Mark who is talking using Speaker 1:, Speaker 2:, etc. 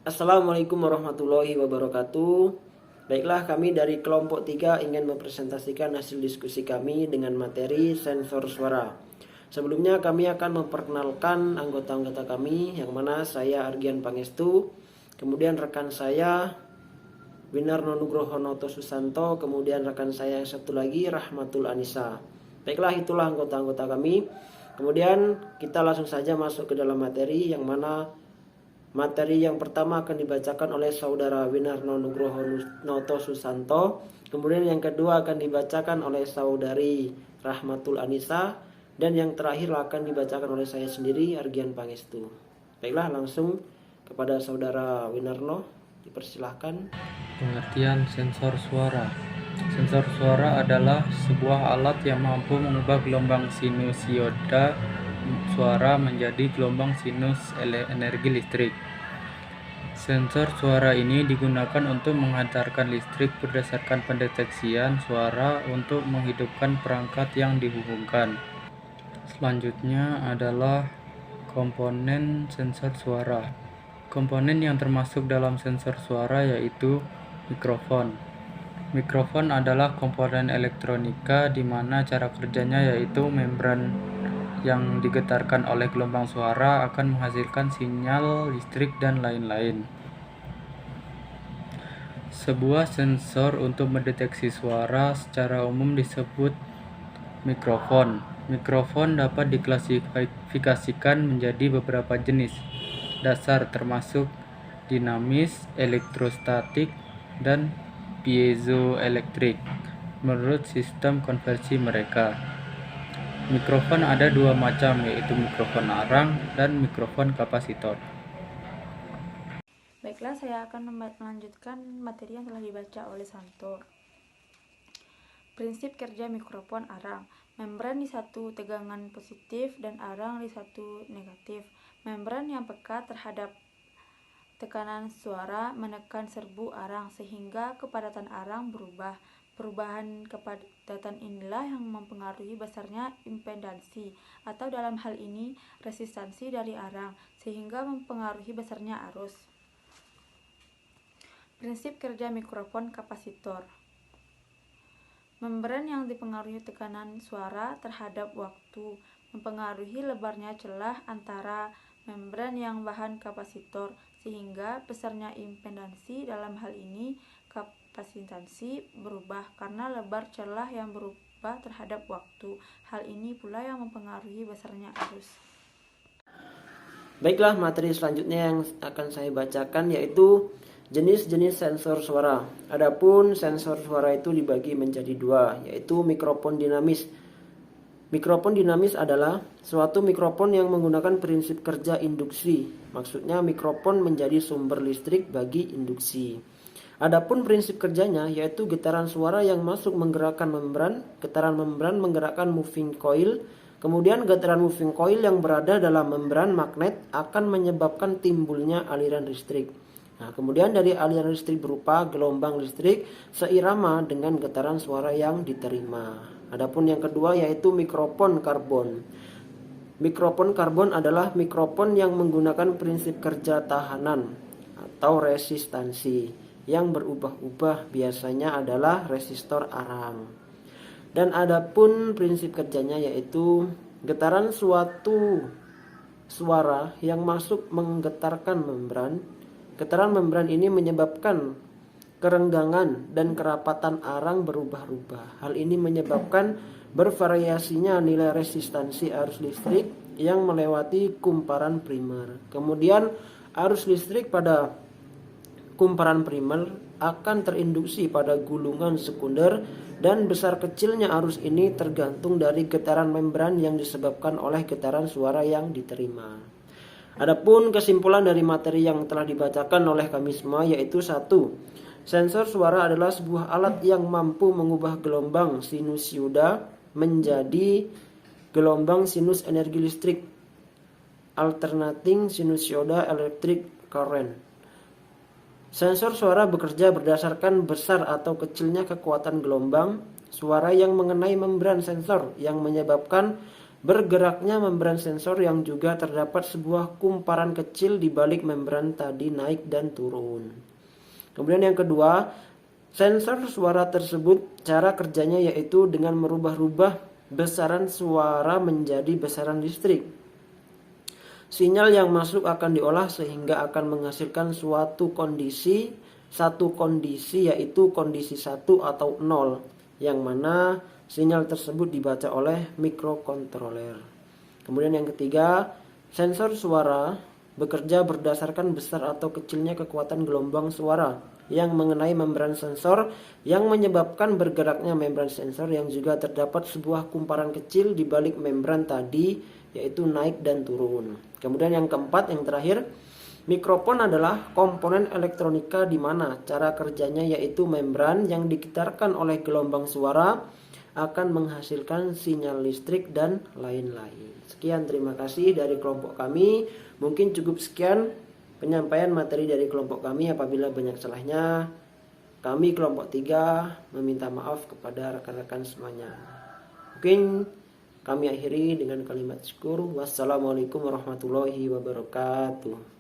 Speaker 1: Assalamualaikum warahmatullahi wabarakatuh. Baiklah, kami dari kelompok 3 ingin mempresentasikan hasil diskusi kami dengan materi sensor suara. Sebelumnya kami akan memperkenalkan anggota-anggota kami, yang mana saya Argian Pangestu, kemudian rekan saya Winarno Nugroho Noto Susanto, kemudian rekan saya yang satu lagi Rahmatul Anissa. Baiklah, itulah anggota-anggota kami. Kemudian kita langsung saja masuk ke dalam materi, yang mana materi yang pertama akan dibacakan oleh saudara Winarno Nugroho Noto Susanto. Kemudian yang kedua akan dibacakan oleh saudari Rahmatul Anissa. Dan yang terakhir akan dibacakan oleh saya sendiri, Argian Pangestu. Baiklah, langsung kepada saudara Winarno, dipersilahkan.
Speaker 2: Pengertian sensor suara. Sensor suara adalah sebuah alat yang mampu mengubah gelombang sinusoida suara menjadi gelombang sinus energi listrik. Sensor suara ini digunakan untuk menghantarkan listrik berdasarkan pendeteksian suara untuk menghidupkan perangkat yang dihubungkan. Selanjutnya adalah komponen sensor suara. Komponen yang termasuk dalam sensor suara yaitu mikrofon. Mikrofon adalah komponen elektronika di mana cara kerjanya yaitu membran yang digetarkan oleh gelombang suara akan menghasilkan sinyal listrik dan lain-lain. Sebuah sensor untuk mendeteksi suara secara umum disebut mikrofon. Mikrofon dapat diklasifikasikan menjadi beberapa jenis dasar termasuk dinamis, elektrostatik, dan piezoelektrik menurut sistem konversi mereka. Mikrofon ada dua macam, yaitu mikrofon arang dan mikrofon kapasitor.
Speaker 3: Baiklah, saya akan melanjutkan materi yang telah dibaca oleh Santo. Prinsip kerja mikrofon arang. Membran di satu tegangan positif dan arang di satu negatif. Membran yang peka terhadap tekanan suara menekan serbu arang sehingga kepadatan arang berubah. Perubahan kepadatan inilah yang mempengaruhi besarnya impedansi atau dalam hal ini resistansi dari arang sehingga mempengaruhi besarnya arus. Prinsip kerja mikrofon kapasitor. Membran yang dipengaruhi tekanan suara terhadap waktu mempengaruhi lebarnya celah antara membran yang bahan kapasitor sehingga besarnya impedansi dalam hal ini kapasitansi berubah karena lebar celah yang berubah terhadap waktu. Hal ini pula yang mempengaruhi besarnya arus.
Speaker 1: Baiklah, materi selanjutnya yang akan saya bacakan yaitu jenis-jenis sensor suara. Adapun sensor suara itu dibagi menjadi dua, yaitu mikrofon dinamis. Mikrofon dinamis adalah suatu mikrofon yang menggunakan prinsip kerja induksi. Maksudnya mikrofon menjadi sumber listrik bagi induksi. Adapun prinsip kerjanya yaitu getaran suara yang masuk menggerakkan membran, getaran membran menggerakkan moving coil, kemudian getaran moving coil yang berada dalam membran magnet akan menyebabkan timbulnya aliran listrik. Nah, kemudian dari aliran listrik berupa gelombang listrik seirama dengan getaran suara yang diterima. Adapun yang kedua yaitu mikrofon karbon. Mikrofon karbon adalah mikrofon yang menggunakan prinsip kerja tahanan atau resistansi yang berubah-ubah, biasanya adalah resistor arang. Dan adapun prinsip kerjanya yaitu getaran suatu suara yang masuk menggetarkan membran. Getaran membran ini menyebabkan kerenggangan dan kerapatan arang berubah-ubah. Hal ini menyebabkan bervariasinya nilai resistansi arus listrik yang melewati kumparan primer. Kemudian arus listrik pada kumparan primer akan terinduksi pada gulungan sekunder dan besar kecilnya arus ini tergantung dari getaran membran yang disebabkan oleh getaran suara yang diterima. Adapun kesimpulan dari materi yang telah dibacakan oleh kami semua yaitu 1. Sensor suara adalah sebuah alat yang mampu mengubah gelombang sinusoida menjadi gelombang sinus energi listrik, alternating sinusoida electric current. Sensor suara bekerja berdasarkan besar atau kecilnya kekuatan gelombang suara yang mengenai membran sensor yang menyebabkan bergeraknya membran sensor yang juga terdapat sebuah kumparan kecil di balik membran tadi naik dan turun. Kemudian yang kedua, sensor suara tersebut cara kerjanya yaitu dengan merubah-rubah besaran suara menjadi besaran listrik. Sinyal yang masuk akan diolah sehingga akan menghasilkan satu kondisi yaitu kondisi 1 atau 0, yang mana sinyal tersebut dibaca oleh mikrokontroler. Kemudian yang ketiga, sensor suara bekerja berdasarkan besar atau kecilnya kekuatan gelombang suara yang mengenai membran sensor yang menyebabkan bergeraknya membran sensor yang juga terdapat sebuah kumparan kecil di balik membran tadi yaitu naik dan turun. Kemudian yang keempat, yang terakhir, mikrofon adalah komponen elektronika di mana cara kerjanya yaitu membran yang digetarkan oleh gelombang suara akan menghasilkan sinyal listrik dan lain-lain. Sekian, terima kasih dari kelompok kami. Mungkin cukup sekian penyampaian materi dari kelompok kami. Apabila banyak salahnya, kami kelompok 3 meminta maaf kepada rekan-rekan semuanya. Mungkin kami akhiri dengan kalimat syukur. Wassalamualaikum warahmatullahi wabarakatuh.